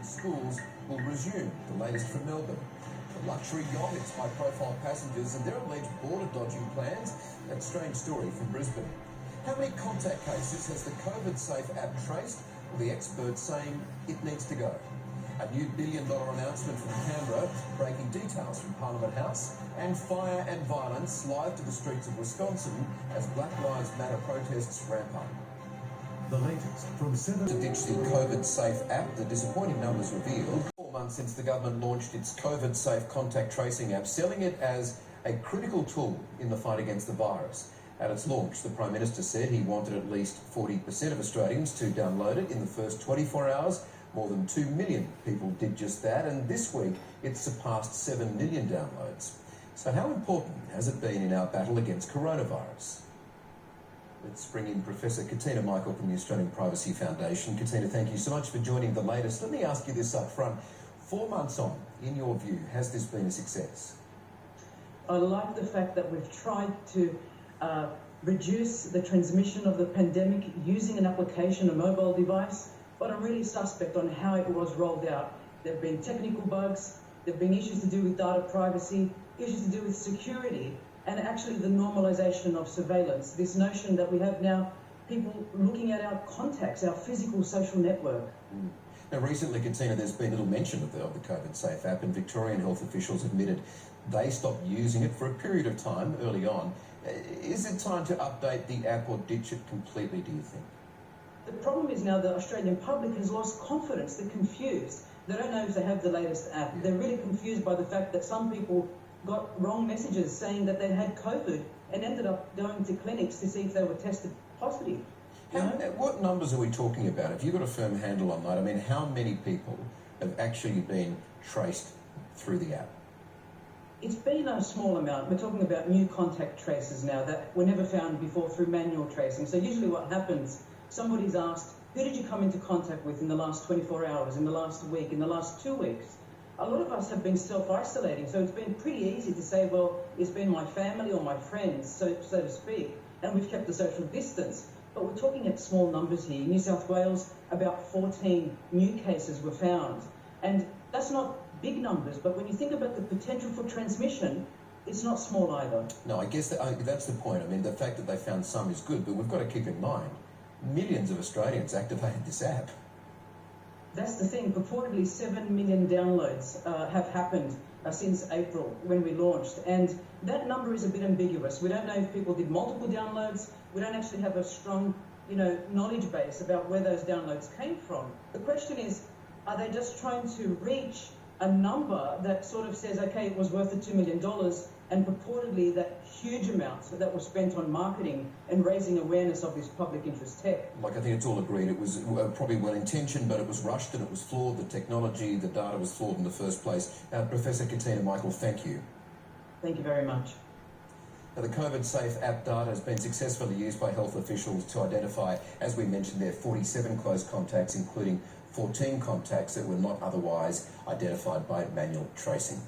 schools will resume. The latest from Melbourne. The luxury yacht hits high-profile passengers and their alleged border dodging plans. That strange story from Brisbane. How many contact cases has the COVIDSafe app traced? Well, the experts saying it needs to go. A new billion-dollar announcement from Canberra, breaking details from Parliament House, and fire and violence live to the streets of Wisconsin as Black Lives Matter protests ramp up. The latest from 7 To ditch the COVIDSafe app, the disappointing numbers revealed. 4 months since the government launched its COVIDSafe contact tracing app, selling it as a critical tool in the fight against the virus. At its launch, the Prime Minister said he wanted at least 40% of Australians to download it in the first 24 hours. More than 2 million people did just that, and this week it surpassed 7 million downloads. So how important has it been in our battle against coronavirus? Let's bring in Professor Katina from the Australian Privacy Foundation. Katina, thank you so much for joining the latest. Let me ask you this up front. 4 months on, in your view, has this been a success? I like the fact that we've tried to reduce the transmission of the pandemic using an application, a mobile device, but I'm really suspect on how it was rolled out. There have been technical bugs, there have been issues to do with data privacy, issues to do with security, and actually the normalisation of surveillance. This notion that we have now people looking at our contacts, our physical social network. Now, recently, Katina, there's been little mention of the COVIDSafe app, and Victorian health officials admitted they stopped using it for a period of time early on. Is it time to update the app or ditch it completely, do you think? The problem is now the Australian public has lost confidence. They're confused. They don't know if they have the latest app. They're really confused by the fact that some people got wrong messages saying that they had COVID and ended up going to clinics to see if they were tested positive. What numbers are we talking about? Have you got a firm handle on that? I mean, how many people have actually been traced through the app? It's been a small amount. We're talking about new contact traces now that were never found before through manual tracing. So usually what happens, somebody's asked, who did you come into contact with in the last 24 hours, in the last week, in the last 2 weeks? A lot of us have been self-isolating, so it's been pretty easy to say, well, it's been my family or my friends, so to speak, and we've kept the social distance. But we're talking at small numbers here. In New South Wales, about 14 new cases were found. And that's not big numbers, but when you think about the potential for transmission, it's not small either. No, I guess that's the point. I mean, the fact that they found some is good, but we've got to keep in mind, millions of Australians activated this app. That's the thing. Purportedly 7 million downloads have happened since April when we launched. And that number is a bit ambiguous. We don't know if people did multiple downloads. We don't actually have a strong, knowledge base about where those downloads came from. The question is, are they just trying to reach a number that sort of says, okay, it was worth the $2 million, and purportedly that huge amount that was spent on marketing and raising awareness of this public interest tech? Like, I think it's all agreed. It was probably well-intentioned, but it was rushed and it was flawed. The technology, the data was flawed in the first place. Professor Katina, thank you. Thank you very much. Now, the COVIDSafe app data has been successfully used by health officials to identify, as we mentioned there, 47 close contacts, including 14 contacts that were not otherwise identified by manual tracing.